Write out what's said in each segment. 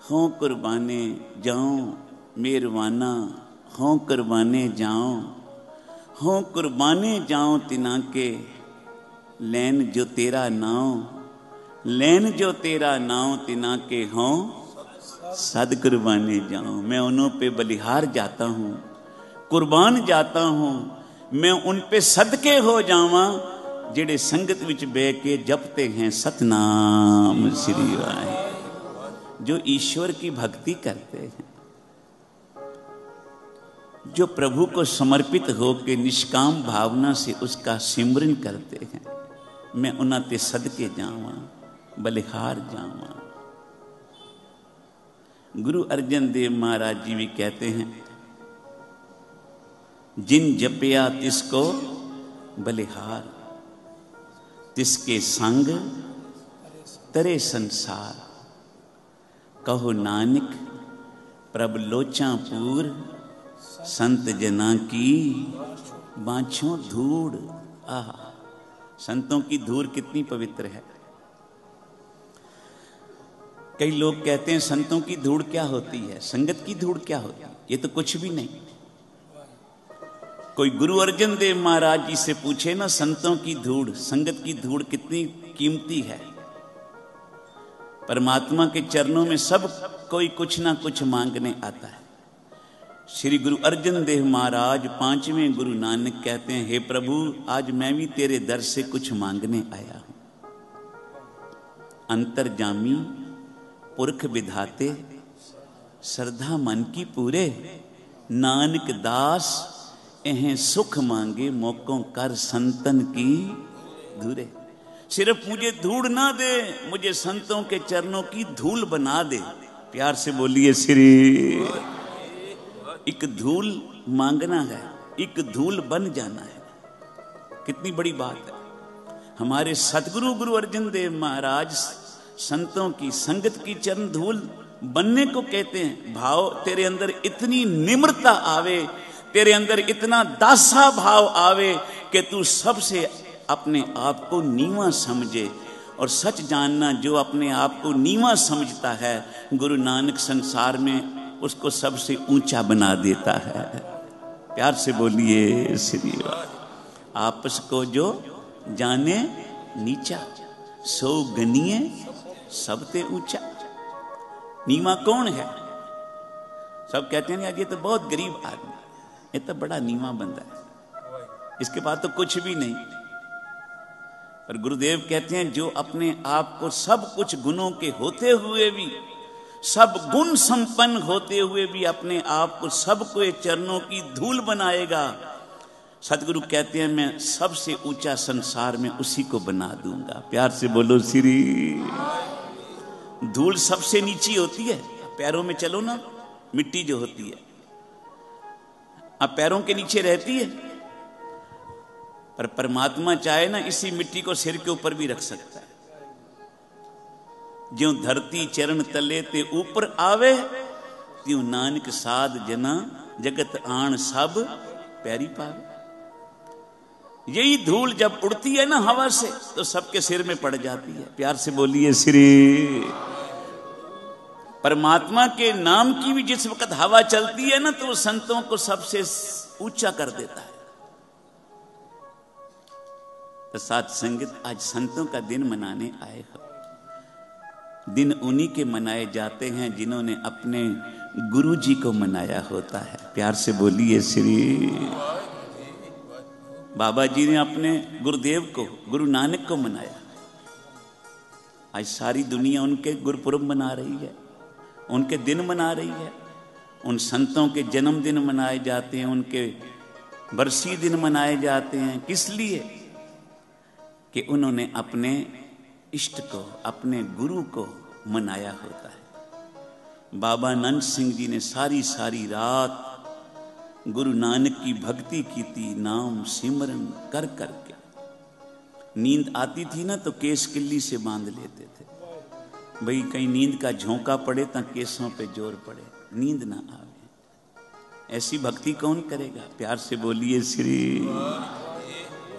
हों कुर्बाने जाऊं मेरवाना, हों कुर्बाने जाऊं, हों कुर्बाने जाऊं तिना के, लैन जो तेरा नाम, लैन जो तेरा नाम तिना के हों सद कुर्बाने जाऊं। मैं उन्हों पे बलिहार जाता हूं, कुर्बान जाता हूं, मैं उन पे सदके हो जावा जेड़े संगत विच बह के जपते हैं सतनाम श्री वाहे, जो ईश्वर की भक्ति करते हैं, जो प्रभु को समर्पित होकर निष्काम भावना से उसका सिमरन करते हैं। मैं उन्हां ते सदके जावा, बलिहार जावा। गुरु अर्जन देव महाराज जी भी कहते हैं, जिन जपया तिसको बलिहार, तिसके संग तरे संसार। कहो नानक प्रभ लोचा पूर, संत जना की बाँछों धूड़। आह, संतों की धूड़ कितनी पवित्र है। कई लोग कहते हैं संतों की धूड़ क्या होती है, संगत की धूड़ क्या होती है। ये तो कुछ भी नहीं। कोई गुरु अर्जन देव महाराज जी से पूछे ना, संतों की धूड़, संगत की धूड़ कितनी कीमती है। परमात्मा के चरणों में सब कोई कुछ ना कुछ मांगने आता है। श्री गुरु अर्जन देव महाराज पांचवें गुरु नानक कहते हैं, हे प्रभु आज मैं भी तेरे दर से कुछ मांगने आया हूं। अंतर्जामी पुरख विधाते, श्रद्धा मन की पूरे, नानक दास एह सुख मांगे, मोकों कर संतन की धूरे। सिर्फ मुझे धूड़ ना दे, मुझे संतों के चरणों की धूल बना दे। प्यार से बोलिए श्री। एक धूल मांगना है, एक धूल बन जाना है। कितनी बड़ी बात है। हमारे सतगुरु गुरु अर्जन देव महाराज संतों की संगत की चरण धूल बनने को कहते हैं। भाव तेरे अंदर इतनी निम्रता आवे, तेरे अंदर इतना दासा भाव आवे कि तू सबसे अपने आप को नीवा समझे। और सच जानना, जो अपने आप को नीवा समझता है, गुरु नानक संसार में उसको सबसे ऊंचा बना देता है। प्यार से बोलिए श्री। आपस को जो जाने नीचा, सो गनिए सबते ऊंचा। नीवा कौन है? सब कहते हैं यार ये तो बहुत गरीब आदमी, ये तो बड़ा नीवा बंदा है, इसके बाद तो कुछ भी नहीं। पर गुरुदेव कहते हैं जो अपने आप को सब कुछ गुणों के होते हुए भी, सब गुण संपन्न होते हुए भी अपने आप को सबको ये चरणों की धूल बनाएगा, सतगुरु कहते हैं मैं सबसे ऊंचा संसार में उसी को बना दूंगा। प्यार से बोलो श्री। धूल सबसे नीची होती है। पैरों में चलो ना, मिट्टी जो होती है अब पैरों के नीचे रहती है, पर परमात्मा चाहे ना इसी मिट्टी को सिर के ऊपर भी रख सकता है। ज्यों धरती चरण तले ते ऊपर आवे, त्यों नानक साध जना जगत आन सब पैरी पावे। यही धूल जब उड़ती है ना हवा से, तो सबके सिर में पड़ जाती है। प्यार से बोलिए श्री। परमात्मा के नाम की भी जिस वक्त हवा चलती है ना, तो संतों को सबसे ऊंचा कर देता है। तो साथ संगत, आज संतों का दिन मनाने आए हो। दिन उन्हीं के मनाए जाते हैं जिन्होंने अपने गुरु जी को मनाया होता है। प्यार से बोलिए श्री। बाबा जी ने अपने गुरुदेव को, गुरु नानक को मनाया। आज सारी दुनिया उनके गुरुपुरब मना रही है, उनके दिन मना रही है। उन संतों के जन्मदिन मनाए जाते हैं, उनके बरसी दिन मनाए जाते हैं। किस लिए? कि उन्होंने अपने इष्ट को, अपने गुरु को मनाया होता है। बाबा नंद सिंह जी ने सारी सारी रात गुरु नानक की भक्ति की थी, नाम सिमरन कर करके। नींद आती थी ना तो केस किल्ली से बांध लेते थे, भाई कहीं नींद का झोंका पड़े तो केसों पे जोर पड़े, नींद ना आवे। ऐसी भक्ति कौन करेगा? प्यार से बोलिए श्री।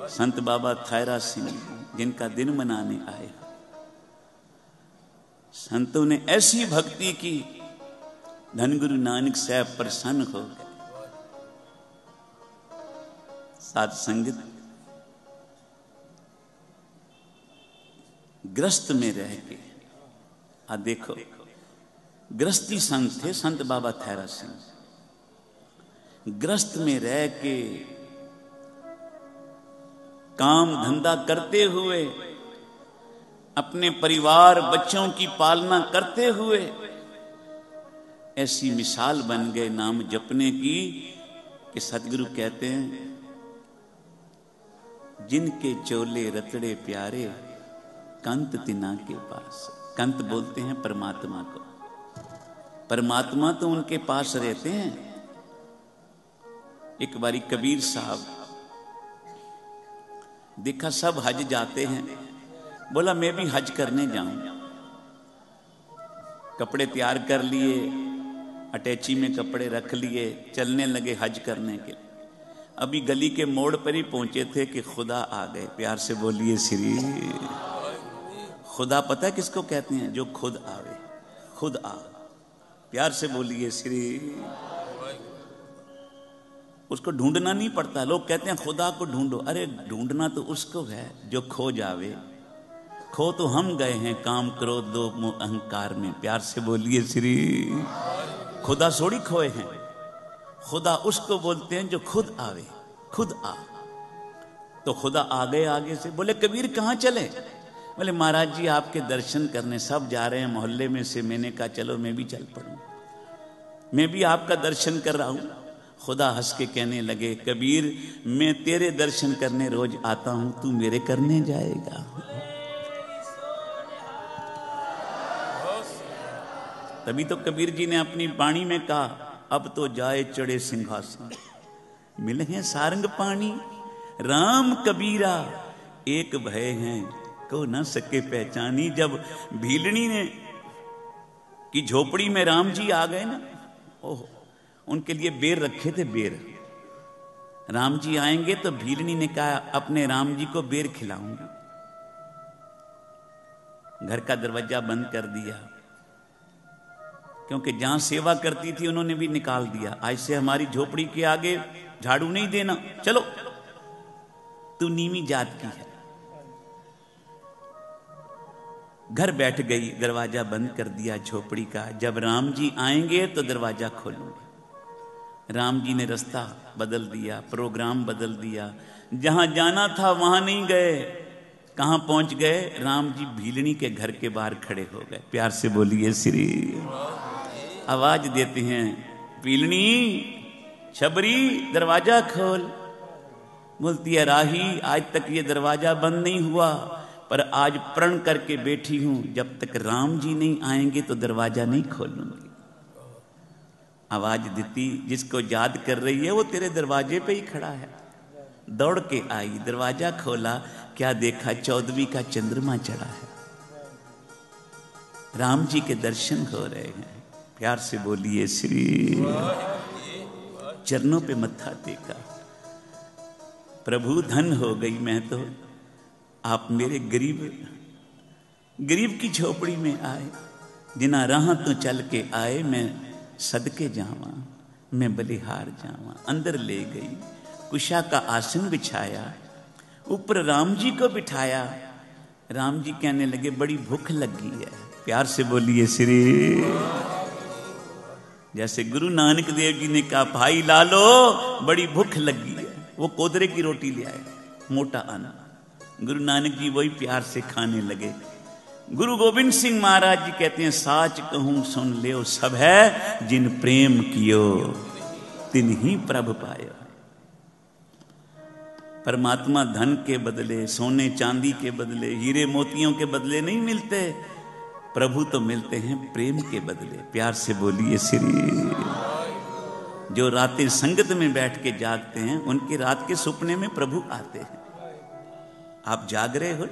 संत बाबा थायरा सिंह जिनका दिन मनाने आए, संतों ने ऐसी भक्ति की, धन गुरु नानक साहब प्रसन्न हो गए। साथ संगत ग्रस्त में रह के, देखो ग्रस्ती संत थे संत बाबा थैरा सिंह। ग्रस्त में रह के काम धंधा करते हुए, अपने परिवार बच्चों की पालना करते हुए ऐसी मिसाल बन गए नाम जपने की कि सतगुरु कहते हैं, जिनके चोले रतड़े प्यारे कंत तिना के पास। कंत बोलते हैं परमात्मा को। परमात्मा तो उनके पास रहते हैं। एक बारी कबीर साहब देखा सब हज जाते हैं, बोला मैं भी हज करने जाऊं। कपड़े तैयार कर लिए, अटैची में कपड़े रख लिए, चलने लगे हज करने के। अभी गली के मोड़ पर ही पहुंचे थे कि खुदा आ गए। प्यार से बोलिए श्री। खुदा पता है किसको कहते हैं? जो खुद आवे, खुद आ। प्यार से बोलिए श्री। उसको ढूंढना नहीं पड़ता। लोग कहते हैं खुदा को ढूंढो। अरे ढूंढना तो उसको है जो खो जावे। खो तो हम गए हैं काम क्रोध दो मोह अहंकार में। प्यार से बोलिए श्री। खुदा सोड़ी खोए हैं। खुदा उसको बोलते हैं जो खुद आवे, खुद आ। तो खुदा आ गए आगे से। बोले कबीर कहाँ चले? बोले महाराज जी आपके दर्शन करने सब जा रहे हैं मोहल्ले में से। मैंने कहा चलो मैं भी चल पड़ूं, मैं भी आपका दर्शन कर रहा हूं। खुदा हंस के कहने लगे कबीर मैं तेरे दर्शन करने रोज आता हूं, तू मेरे करने जाएगा। तभी तो कबीर जी ने अपनी वाणी में कहा अब तो जाए चढ़े सिंहासन, मिले हैं सारंग पानी। राम कबीरा एक भय हैं, को न सके पहचानी। जब भीलनी ने की झोपड़ी में राम जी आ गए ना, ओह उनके लिए बेर रखे थे। बेर राम जी आएंगे तो भीलनी ने कहा अपने राम जी को बेर खिलाऊंगी। घर का दरवाजा बंद कर दिया, क्योंकि जहां सेवा करती थी उन्होंने भी निकाल दिया। आज से हमारी झोपड़ी के आगे झाड़ू नहीं देना, चलो तू नीवी जात की है। घर बैठ गई, दरवाजा बंद कर दिया झोपड़ी का। जब राम जी आएंगे तो दरवाजा खोलूंगा। राम जी ने रास्ता बदल दिया, प्रोग्राम बदल दिया। जहां जाना था वहां नहीं गए। कहां पहुंच गए? राम जी भीलनी के घर के बाहर खड़े हो गए। प्यार से बोलिए श्री। आवाज देते हैं भीलनी छबरी दरवाजा खोल। बोलती है राही आज तक ये दरवाजा बंद नहीं हुआ, पर आज प्रण करके बैठी हूं जब तक राम जी नहीं आएंगे तो दरवाजा नहीं खोलूंगी। आवाज देती जिसको याद कर रही है वो तेरे दरवाजे पे ही खड़ा है। दौड़ के आई, दरवाजा खोला, क्या देखा? 14वीं का चंद्रमा चढ़ा है। राम जी के दर्शन हो रहे हैं। प्यार से बोलिए श्री। चरणों पे मत्था टेका, प्रभु धन हो गई मैं तो। आप मेरे गरीब की झोपड़ी में आए। जिना राह तो चल के आए, मैं सदके जावा, मैं बलिहार जावा। अंदर ले गई, कुशा का आसन बिछाया, ऊपर राम जी को बिठाया। राम जी कहने लगे बड़ी भूख लगी है। प्यार से बोलिए श्री। जैसे गुरु नानक देव जी ने कहा भाई लालो बड़ी भूख लगी है, वो कोदरे की रोटी ले आए, मोटा अन्न। गुरु नानक जी वही प्यार से खाने लगे। गुरु गोविंद सिंह महाराज जी कहते हैं साच कहूं सुन ले सब है, जिन प्रेम कियो तिन ही प्रभ पायो। परमात्मा धन के बदले, सोने चांदी के बदले, हीरे मोतियों के बदले नहीं मिलते। प्रभु तो मिलते हैं प्रेम के बदले। प्यार से बोलिए श्री। जो रातें संगत में बैठ के जागते हैं उनके रात के सपने में प्रभु आते हैं। आप जाग रहे हो,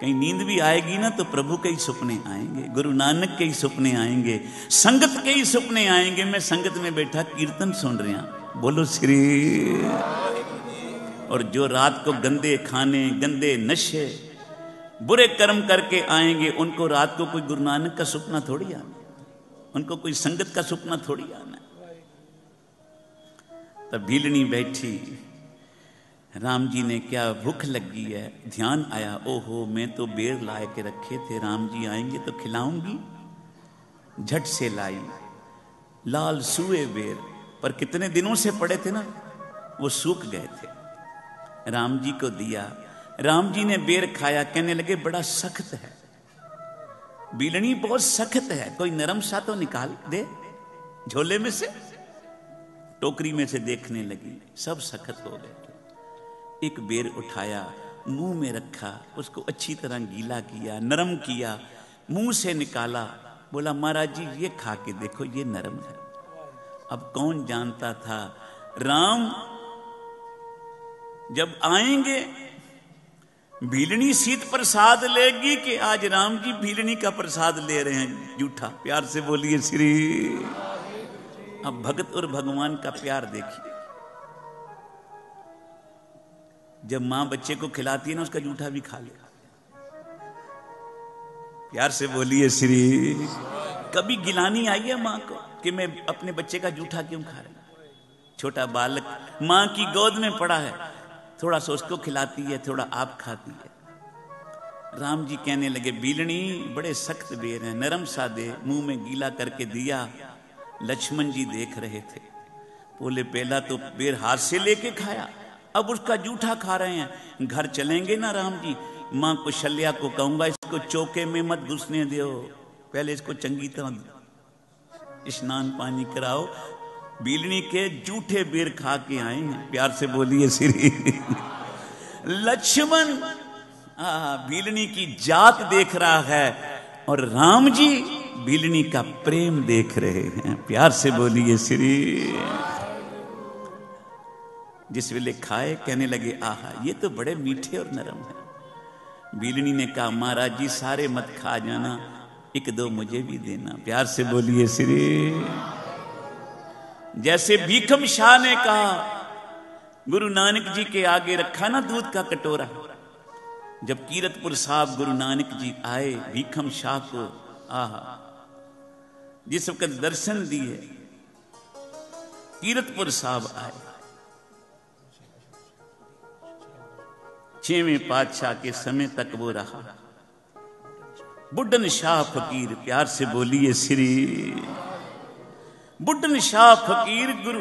कहीं नींद भी आएगी ना तो प्रभु के ही सपने आएंगे, गुरु नानक के ही सपने आएंगे, संगत के ही सपने आएंगे। मैं संगत में बैठा कीर्तन सुन रहा, बोलो श्री। और जो रात को गंदे खाने, गंदे नशे, बुरे कर्म करके आएंगे, उनको रात को कोई गुरु नानक का सपना थोड़ी आना, उनको कोई संगत का सपना थोड़ी आना। तब भीलनी बैठी, राम जी ने क्या भूख लगी है, ध्यान आया, ओहो मैं तो बेर लाए के रखे थे, राम जी आएंगे तो खिलाऊंगी। झट से लाई लाल सूए बेर, पर कितने दिनों से पड़े थे ना, वो सूख गए थे। राम जी को दिया, राम जी ने बेर खाया, कहने लगे बड़ा सख्त है, बीलनी बहुत सख्त है, कोई नरम सा तो निकाल दे झोले में से। टोकरी में से देखने लगी, सब सख्त हो गए। एक बेर उठाया, मुंह में रखा, उसको अच्छी तरह गीला किया, नरम किया, मुंह से निकाला, बोला महाराज जी ये खा के देखो, ये नरम है। अब कौन जानता था राम जब आएंगे भीलनी सीत प्रसाद लेगी कि आज राम जी भीलनी का प्रसाद ले रहे हैं जूठा। प्यार से बोलिए श्री। अब भगत और भगवान का प्यार देखिए, जब मां बच्चे को खिलाती है ना, उसका जूठा भी खा ले। प्यार से बोलिए श्री। कभी गिलानी आई है मां को कि मैं अपने बच्चे का जूठा क्यों खा रही? छोटा बालक मां की गोद में पड़ा है, थोड़ा सा उसको खिलाती है, थोड़ा आप खाती है। राम जी कहने लगे बीलनी बड़े सख्त बेर हैं, नरम सा दे। मुंह में गीला करके दिया। लक्ष्मण जी देख रहे थे, बोले पहला तो बेर हाथ से लेके खाया, अब उसका जूठा खा रहे हैं। घर चलेंगे ना राम जी, मां कुशल्या को कहूंगा इसको चौके में मत घुसने दो, पहले इसको चंगी तरह स्नान पानी कराओ। बीलनी के जूठे बेर खा के आए हैं। प्यार से बोलिए श्री। लक्ष्मण बीलनी की जात देख रहा है और राम जी बीलनी का प्रेम देख रहे हैं। प्यार से बोलिए श्री। जिस वेले खाए कहने लगे आहा ये तो बड़े मीठे और नरम है। बीलनी ने कहा महाराज जी सारे मत खा जाना, एक दो मुझे भी देना। प्यार से बोलिए श्री। जैसे भीखम शाह ने कहा, गुरु नानक जी के आगे रखा ना दूध का कटोरा, जब कीरतपुर साहब गुरु नानक जी आए भीखम शाह को, आहा जिस वक्त दर्शन दिए कीरतपुर साहब आए, 6वें पातशाह के समय तक वो रहा। बुड्ढन शाह फकीर, प्यार से बोलिए श्री। बुड्ढन शाह फकीर गुरु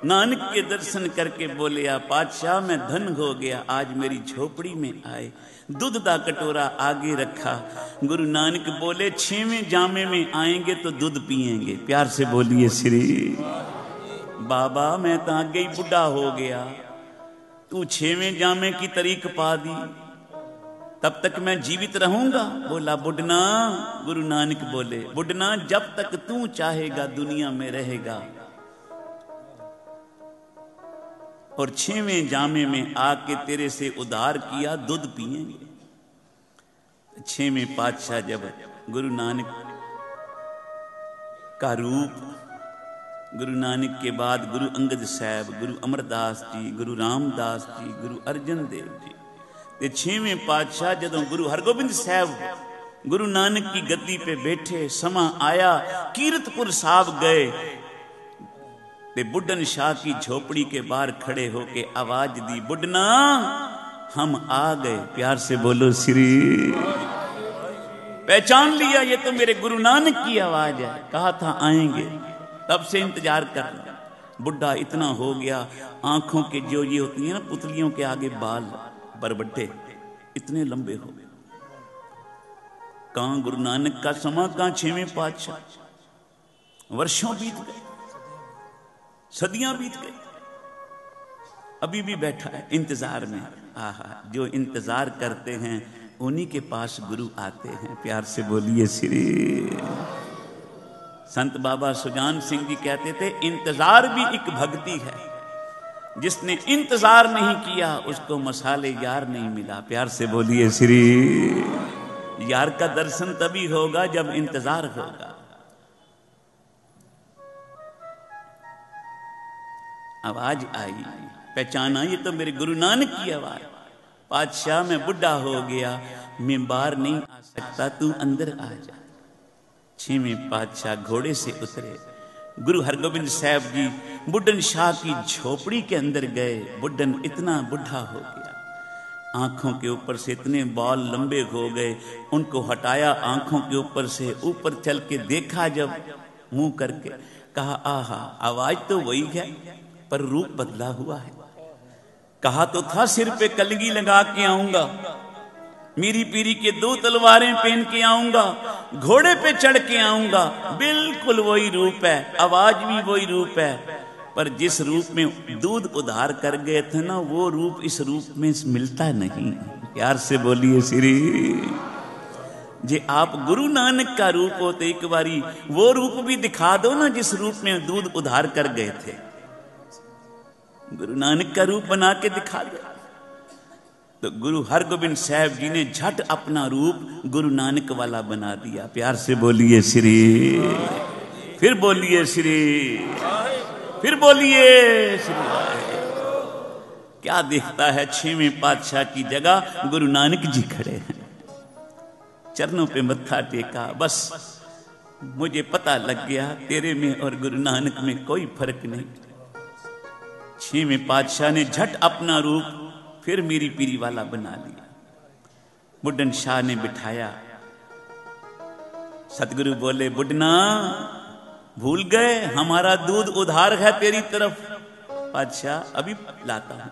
नानक के दर्शन करके बोले आ पातशाह मैं धन हो गया, आज मेरी झोपड़ी में आए, दूध दा कटोरा आगे रखा। गुरु नानक बोले 6वें जामे में आएंगे तो दूध पिएंगे। प्यार से बोलिए श्री। बाबा मैं तो आगे ही बुढ़ा हो गया, तू 6वें जामे की तारीख पा दी, तब तक मैं जीवित रहूंगा? बोला बुढ़ना, गुरु नानक बोले बुढ़ना जब तक तू चाहेगा दुनिया में रहेगा, और 6वें जामे में आके तेरे से उधार किया दूध पिएंगे। 6वें पातशाह जब गुरु नानक का रूप, गुरु नानक के बाद गुरु अंगद साहब, गुरु अमरदास जी, गुरु रामदास जी, गुरु अर्जन देव जी, ते 6वें पातशाह जदों गुरु हरगोबिंद साहब गुरु नानक की गद्दी पे बैठे, समा आया कीरतपुर साहब गए ते बुड्ढन शाह की झोपड़ी के बाहर खड़े होके आवाज दी, बुड्ढना हम आ गए। प्यार से बोलो श्री। पहचान लिया ये तो मेरे गुरु नानक की आवाज है, कहा था आएंगे, तब से इंतजार करना। बुढ़ा इतना हो गया, आंखों के जो ये होती है ना पुतलियों के आगे बाल बरबट्टे इतने लंबे हो गए। कहां गुरु नानक का समा, कहां 6वें पातशाह। वर्षों बीत गए, सदियां बीत गई, अभी भी बैठा है इंतजार में। आहा जो इंतजार करते हैं उन्हीं के पास गुरु आते हैं। प्यार से बोलिए श्री। संत बाबा सुजान सिंह जी कहते थे इंतजार भी एक भक्ति है, जिसने इंतजार नहीं किया उसको मसाले यार नहीं मिला। प्यार से बोलिए श्री। यार का दर्शन तभी होगा जब इंतजार होगा। आवाज आई, पहचाना ये तो मेरे गुरु नानक की आवाज। पातशाह मैं बुढ़ा हो गया, मैं बाहर नहीं आ सकता, तू अंदर आ जा। 6वें पातशाह घोड़े से उतरे, गुरु हरगोबिंद साहब जी बुड्ढन शाह की झोपड़ी के अंदर गए। बुड्ढन इतना बुढ़ा हो गया, आंखों के ऊपर से इतने बाल लंबे हो गए, उनको हटाया आंखों के ऊपर से, ऊपर चल के देखा जब मुंह करके, कहा आहा, आवाज तो वही है पर रूप बदला हुआ है। कहा तो था सिर पे कलगी लगा के आऊंगा, मीरी पीरी के 2 तलवारें पहन के आऊंगा, घोड़े पे चढ़ के आऊंगा, बिल्कुल वही रूप है, आवाज भी वही रूप है, पर जिस रूप में दूध उधार कर गए थे ना, वो रूप इस रूप में मिलता नहीं। प्यार से बोलिए श्री। जे आप गुरु नानक का रूप होते, एक बारी वो रूप भी दिखा दो ना जिस रूप में दूध उधार कर गए थे। गुरु नानक का रूप बना के दिखा दो। तो गुरु हरगोबिंद साहब जी ने झट अपना रूप गुरु नानक वाला बना दिया। प्यार से बोलिए श्री, फिर बोलिए श्री, फिर बोलिए श्री। क्या देखता है, 6वें पातशाह की जगह गुरु नानक जी खड़े हैं, चरणों पे मत्था टेका। बस मुझे पता लग गया तेरे में और गुरु नानक में कोई फर्क नहीं। 6वें पातशाह ने झट अपना रूप फिर मीरी पीरी वाला बना लिया। बुड्ढन शाह ने बिठाया। सतगुरु बोले, बुड्ढना भूल गए हमारा दूध उधार है तेरी तरफ। पातशाह अभी लाता हूं।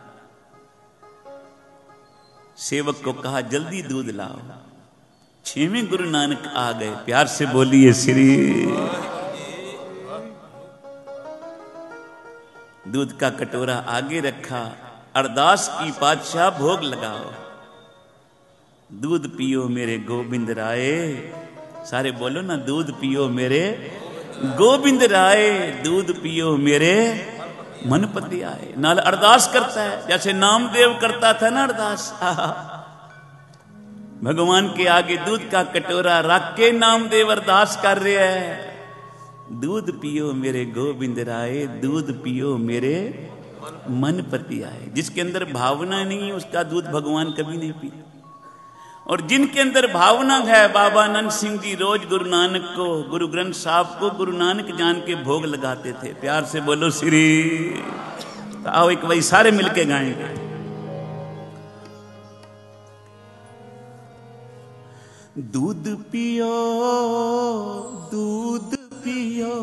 सेवक को कहा जल्दी दूध लाओ। 6वें गुरु नानक आ गए। प्यार से बोलिए श्री। दूध का कटोरा आगे रखा, अरदास की, पातशाह भोग लगाओ। दूध पियो मेरे गोविंद राय। सारे बोलो ना, दूध पियो मेरे गोविंद राय, दूध पियो मेरे मनपति आए। नाल अरदास करता है जैसे नामदेव करता था ना अरदास। भगवान के आगे दूध का कटोरा रख के नामदेव अरदास कर रहे हैं, दूध पियो मेरे गोविंद राय, दूध पियो मेरे मनपति आए। जिसके अंदर भावना नहीं है उसका दूध भगवान कभी नहीं पीते, और जिनके अंदर भावना है, बाबा आनंद सिंह जी रोज गुरु नानक को, गुरु ग्रंथ साहब को गुरु नानक जान के भोग लगाते थे। प्यार से बोलो श्री। तो आओ एक बार सारे मिलके गाएंगे। दूध पियो, दूध पियो,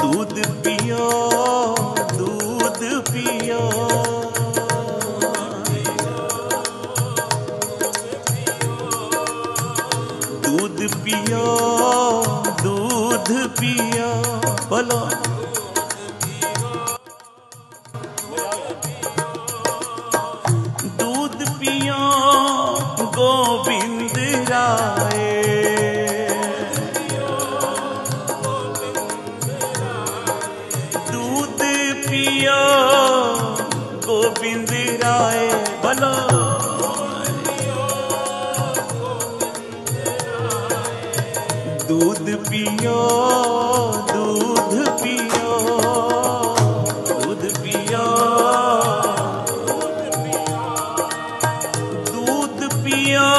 दूध पियो, दूध पियो, दूध पियो, दूध पियो, बोलो दूध पियो गोविंद राय, दूध पियो गोविंद राय, बोलो दूध पियो, दूध पियो, दूध पियो, दूध पियो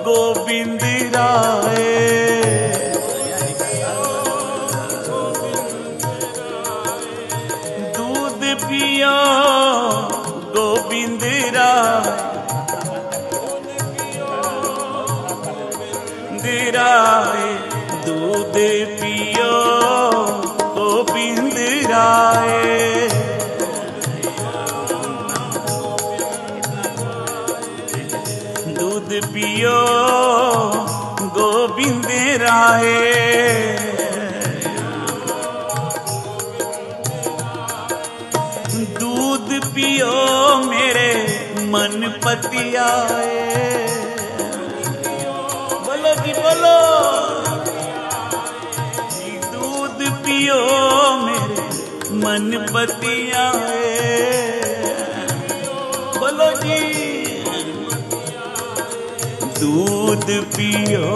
गोविंद राय, दूध पियो गोविंद राय, दूध पियो गोविंद राय, दूध पियो गोविंद राय, दूध पियो मेरे मनपति आए। बोलो जी बोलो, दूध पियो मेरे मनपति आए। बोलो जी दूध पियो,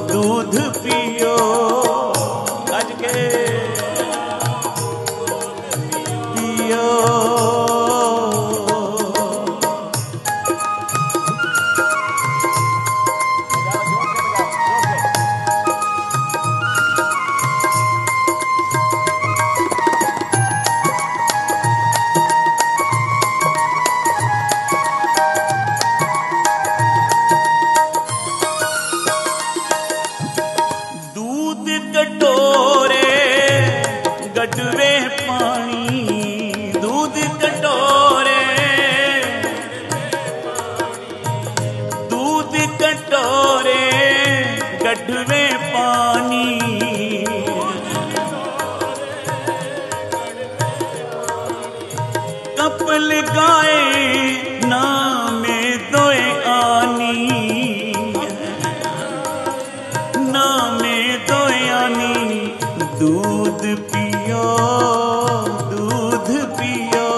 दूध पियो, कपल गाए नामे दोए आनी, नामे दोए आनी। दूध पियो, दूध पियो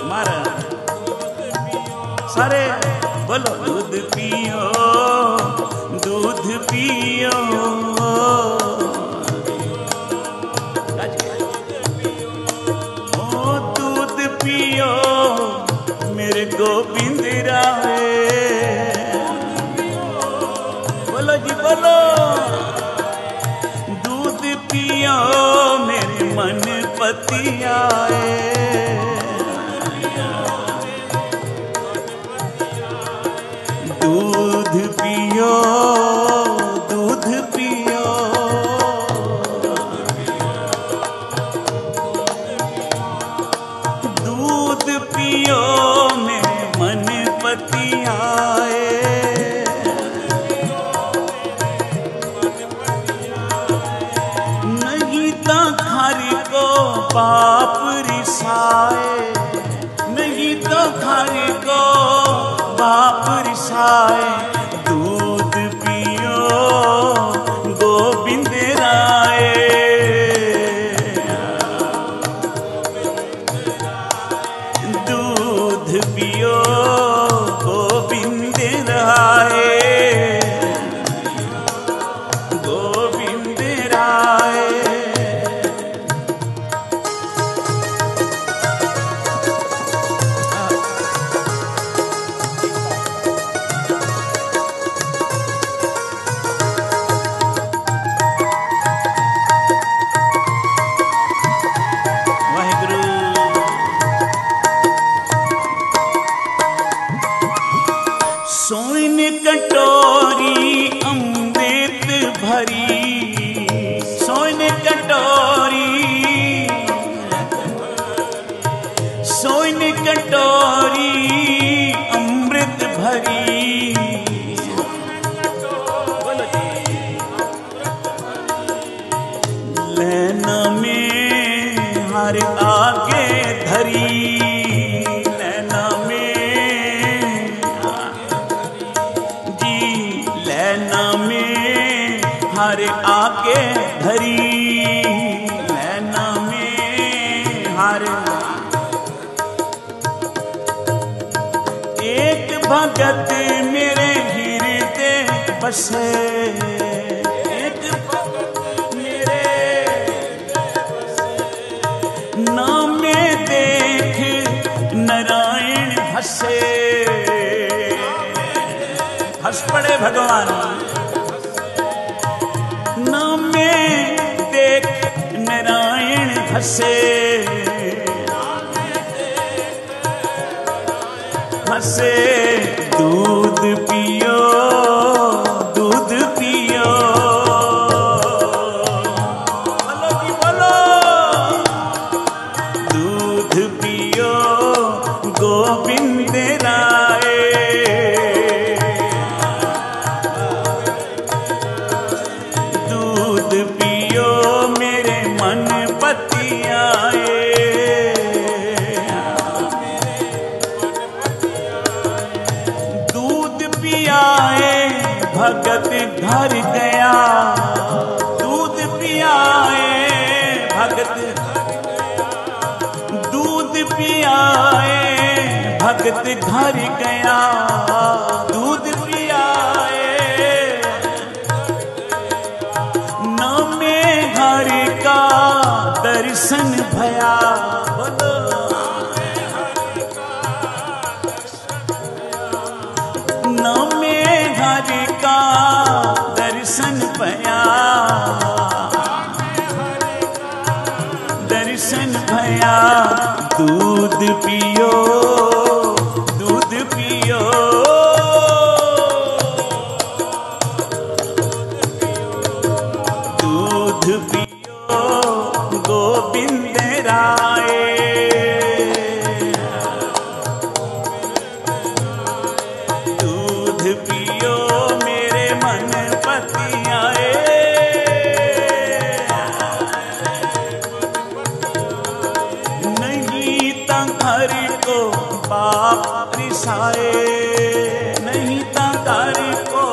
मारा सारे बोलो दूध पियो, दूध पियो। ओ दूध पियो मेरे गोविंद राय, बोलो जी बोलो। दूध पियो मेरे मन पति आए, दूध पियो, दूध पियो। दूध पियो मेरे मन पति आए, नहीं तो खारी को बाप रिसाए, नहीं तो खारी को बाप रिसाए। दूध पियो गोविंद राय, दूध पियो गोविंद राय, गोविंद राय। सोन कटोरी अमृत भरी, सोन कटोरी, सोन कटोरी अमृत भरी। लेना में हर आगे धरी, लेना में लेना में हर आके धरी, लेना में हर। एक भगत मेरे हृदय बसे, एक भगत मेरे नाम में देख नारायण हंसे, हंस पड़े भगवान। नाम में देख नारायण हंसे, हंसे। दूध पियो, दूध पियो, बोलो जी बोलो। दूध पियो गोविंद राय, दूध पियो मेरे मन पति आए, दूध पियाए भगत घर गया, दूध पियाए भगत, दूध पियाए भगत घर गया, दूध पियाए। नामे घर का दर्शन भया, बोलो नामे घर का दर्शन भया, दर्शन भया। दूध पियो, दूध पियो, दूध पियो गोविंद राय, दूध पियो मेरे मन पति आए। पाप रिसाए, नहीं ताकारी को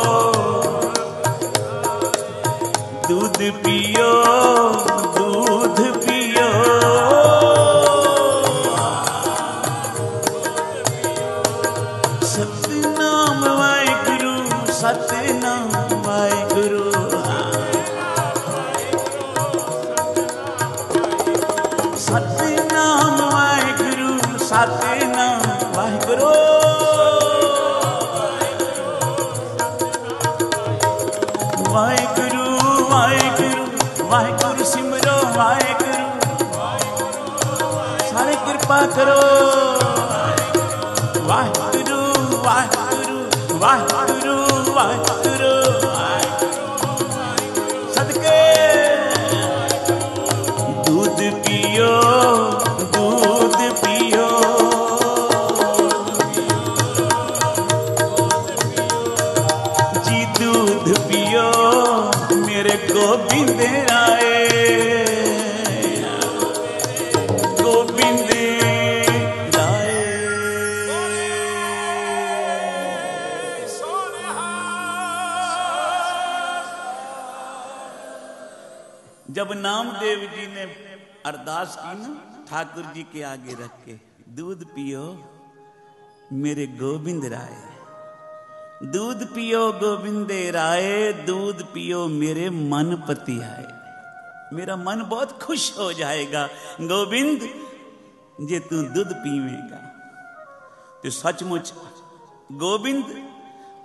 दूध पियो, दूध पियो। सतनाम वाहिगुरु, सतनाम वाहिगुरु, सतनाम वाहिगुरु, सतनाम वाहिगुरु। वाहिगुरु वाहिगुरु वाहिगुरु सिमरो, वाहिगुरु सारे कृपा करो। वाहिगुरु वाहिगुरु वाहिगुरु वाहिगुरु सदके। दूध पियो, दूध पियो, जी दूध पियो मेरे गोविंद राय, गोविंद राय। जब नामदेव जी ने अरदास की ना ठाकुर जी के आगे रख के, दूध पियो मेरे गोविंद राय, दूध पियो गोविंद राय, दूध पियो मेरे मन पति आए। मेरा मन बहुत खुश हो जाएगा गोविंद जे तू दूध पीवेगा। तो सचमुच गोविंद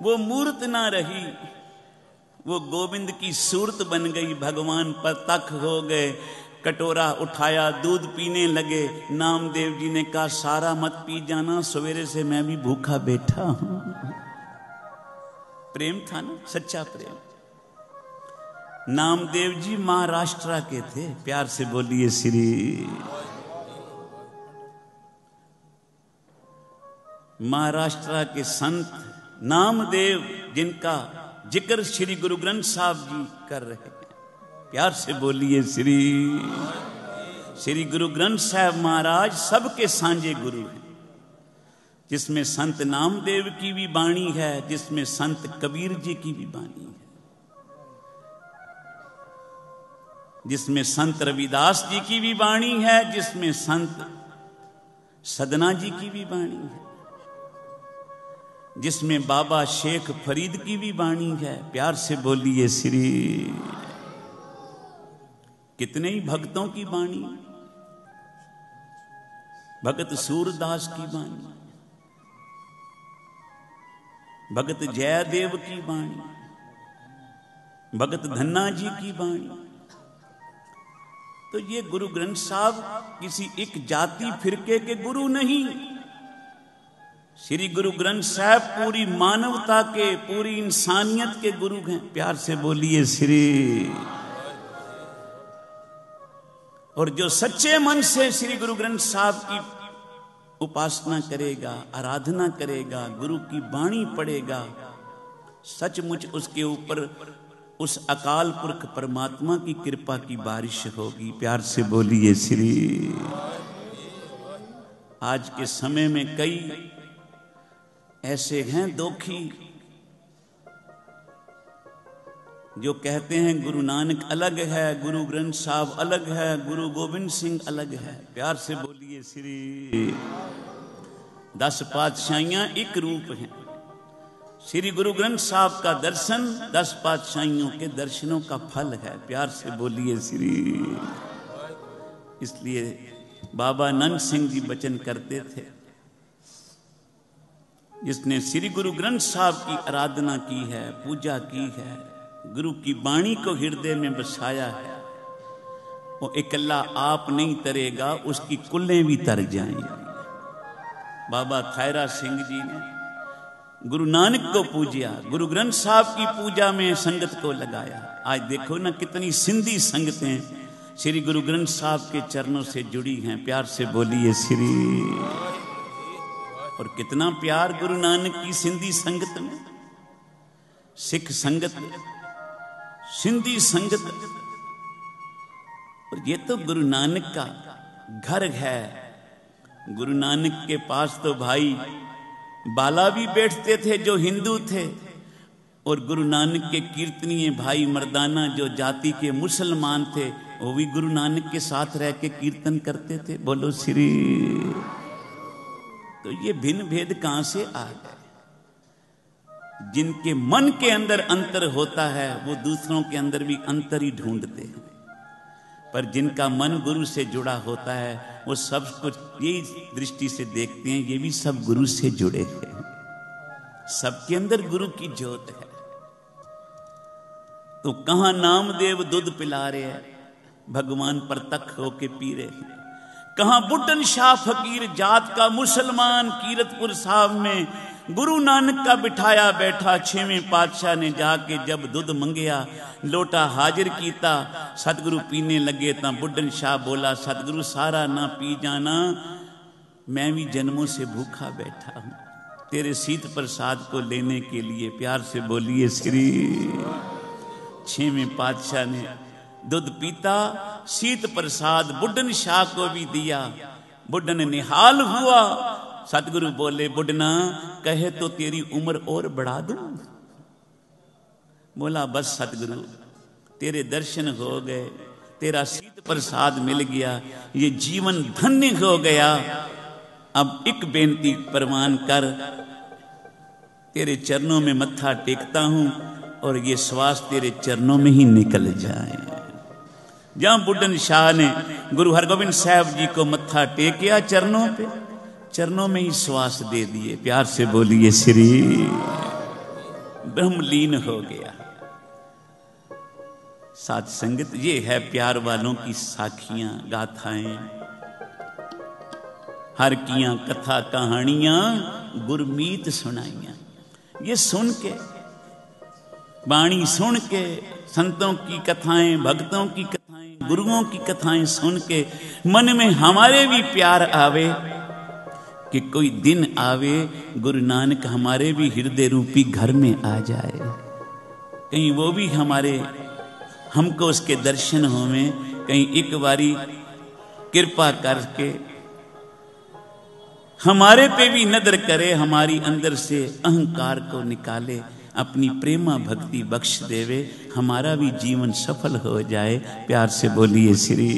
वो मूर्त ना रही, वो गोविंद की सूरत बन गई। भगवान प्रत्यक्ष हो गए, कटोरा उठाया, दूध पीने लगे। नामदेव जी ने कहा सारा मत पी जाना, सवेरे से मैं भी भूखा बैठा हूं। प्रेम था ना, सच्चा प्रेम। नामदेव जी महाराष्ट्र के थे, प्यार से बोलिए श्री। महाराष्ट्र के संत नामदेव, जिनका जिक्र श्री गुरु ग्रंथ साहब जी कर रहे हैं, प्यार से बोलिए श्री। श्री गुरु ग्रंथ साहब महाराज सबके सांझे गुरु हैं, जिसमें संत नामदेव की भी वाणी है, जिसमें संत कबीर जी की भी वाणी है, जिसमें संत रविदास जी की भी वाणी है, जिसमें संत सदना जी की भी वाणी है, जिसमें बाबा शेख फरीद की भी वाणी है। प्यार से बोलिए श्री। कितने ही भक्तों की वाणी, भगत सूरदास की वाणी, भगत जयदेव की वाणी, भगत धन्ना जी की वाणी। तो ये गुरु ग्रंथ साहब किसी एक जाति फिरके के गुरु नहीं, श्री गुरु ग्रंथ साहब पूरी मानवता के, पूरी इंसानियत के गुरु हैं। प्यार से बोलिए श्री। और जो सच्चे मन से श्री गुरु ग्रंथ साहब की उपासना करेगा, आराधना करेगा, गुरु की वाणी पढ़ेगा, सचमुच उसके ऊपर उस अकाल पुरख परमात्मा की कृपा की बारिश होगी। प्यार से बोलिए श्री। आज के समय में कई ऐसे हैं दोखी जो कहते हैं गुरु नानक अलग है, गुरु ग्रंथ साहब अलग है, गुरु गोविंद सिंह अलग है। प्यार से बोलिए श्री। 10 पातशाहियां एक रूप हैं। श्री गुरु ग्रंथ साहब का दर्शन 10 पातशाहियों के दर्शनों का फल है। प्यार से बोलिए श्री। इसलिए बाबा नंद सिंह जी वचन करते थे, जिसने श्री गुरु ग्रंथ साहब की आराधना की है, पूजा की है, गुरु की वाणी को हृदय में बसाया है, वो इकल्ला आप नहीं तरेगा, उसकी कुल्लें भी तर जाएंगी। बाबा खैरा सिंह जी ने गुरु नानक को पूजा, गुरु ग्रंथ साहब की पूजा में संगत को लगाया। आज देखो ना कितनी सिंधी संगतें श्री गुरु ग्रंथ साहब के चरणों से जुड़ी हैं। प्यार से बोलिए श्री। और कितना प्यार गुरु नानक की सिंधी संगत में। सिख संगत, सिंधी संगत, और ये तो गुरु नानक का घर है, गुरु नानक के पास तो भाई बाला भी बैठते थे जो हिंदू थे, और गुरु नानक के कीर्तनीय भाई मर्दाना जो जाति के मुसलमान थे, वो भी गुरु नानक के साथ रह के कीर्तन करते थे। बोलो श्री। तो ये भिन्न भेद कहां से आ गए? जिनके मन के अंदर अंतर होता है वो दूसरों के अंदर भी अंतर ही ढूंढते हैं, पर जिनका मन गुरु से जुड़ा होता है वो सब कुछ यही दृष्टि से देखते हैं, ये भी सब गुरु से जुड़े हैं, सबके अंदर गुरु की ज्योत है। तो कहां नामदेव दूध पिला रहे हैं, भगवान पर तक होके पी रहे हैं। कहां बुड्ढन शाह फकीर जात का मुसलमान कीरतपुर साहब में गुरु नानक का बिठाया बैठा। 6वें पातशाह ने जाके जब दूध मंगया लोटा हाजिर कीता, सतगुरु पीने लगे तो बुड्ढन शाह बोला, सतगुरु सारा ना पी जाना, मैं भी जन्मों से भूखा बैठा हूं, तेरे शीत प्रसाद को लेने के लिए। प्यार से बोलिए श्री। 6वें पातशाह ने दूध पीता, शीत प्रसाद बुड्ढन शाह को भी दिया। बुड्ढन निहाल हुआ। सतगुरु बोले, बुड्ढना कहे तो तेरी उम्र और बढ़ा दूं। बोला, बस सतगुरु तेरे दर्शन हो गए, तेरा शीत प्रसाद मिल गया, ये जीवन धन्य हो गया। अब एक बेनती प्रमाण कर, तेरे चरणों में मत्था टेकता हूं और ये श्वास तेरे चरणों में ही निकल जाए। जहां बुड्ढन शाह ने गुरु हरगोबिंद साहब जी को मत्था टेकिया चरणों पे, चरणों में ही श्वास दे दिए। प्यार से बोलिए श्री। ब्रह्मलीन हो गया। साथ संगत ये है प्यार वालों की साखियां गाथाएं, हर कियां कथा कहानियां गुरमीत सुनाइयां। ये सुन के, वाणी सुन के, संतों की कथाएं, भक्तों की कथाएं, गुरुओं की कथाएं सुन के मन में हमारे भी प्यार आवे कि कोई दिन आवे गुरु नानक हमारे भी हृदय रूपी घर में आ जाए, कहीं वो भी हमको उसके दर्शन होवे, कहीं एक बारी कृपा करके हमारे पे भी नजर करे, हमारी अंदर से अहंकार को निकाले, अपनी प्रेमा भक्ति बख्श देवे, हमारा भी जीवन सफल हो जाए। प्यार से बोलिए श्री।